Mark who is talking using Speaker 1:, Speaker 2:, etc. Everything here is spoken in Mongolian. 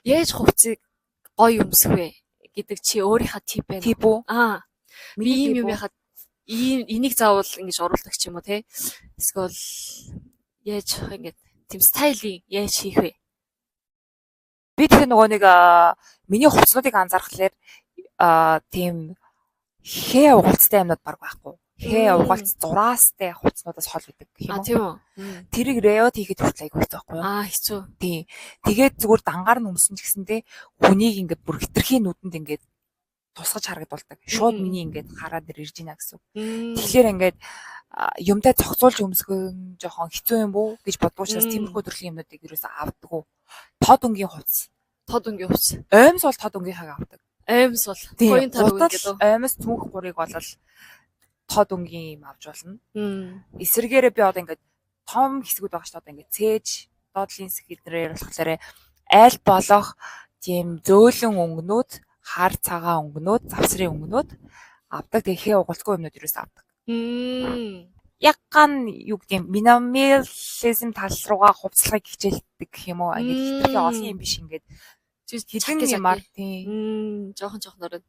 Speaker 1: Яаж хувцсыг гоё өмсөх вэ гэдэг чи өөрийнхөө тип байна.
Speaker 2: Тип үү?
Speaker 1: Би ийм юм яхад энийг заавал ингэж оруулах ч юм уу те. Эсвэл яаж ингэж тийм стайлинг яаж хийх вэ?
Speaker 2: Би тэгэхээр нөгөө нэг миний хувцсуудыг анзаархлаар тийм хээ угалцтай юмнууд баг байхгүй. Хээ угалц зураастай хувцснуудаас хол үүдэг гэх юм уу?
Speaker 1: Тийм үү.
Speaker 2: Тэрийг реот хийхэд хүртэл айгүй хэцүү байхгүй юу?
Speaker 1: Хэцүү.
Speaker 2: Тийм. Тэгээд зүгээр дангаар нь өмсөн ч гэсэндээ хүнийг ингээд бүр хитрхийн нүдэнд ингээд тусгаж харагдуулдаг. Шууд миний ингээд хараад ирж байна гэсэн. Тэгэхээр ингээд юмтай зохицуулж өмсгөн жоохон хэцүү юм бүү гэж боддог учраас тиймэрхүү төрлийн юмнуудыг ерөөсөө авдаггүй. Тод өнгийн хувцс. Оймс бол тод өнгийнхаа авдаг.
Speaker 1: Оймс бол point таруу гэдэг.
Speaker 2: Оймс түүх гурыг бол тод өнгийн юм авч болно. Эсвэргээрээ би одоо ингээд том хэсгүүд байгаа шүү дээ. Одоо ингээд цээж, доотлын сэхэлрээр болохоор айл болох тийм зөөлөн өнгөнүүд, хар цагаан өнгөнүүд, завсрын өнгөнүүд авдаг. Тэгээ хээ угалцгүй юмнууд ерөөс авдаг. Яган юу гэдэг юм минимализм тал руугаа хувцлагыг хичээлдэг гэх юм уу? Ингээд хитрхи олон юм биш ингээд хэдэн юмар тийм
Speaker 1: жоохон ороод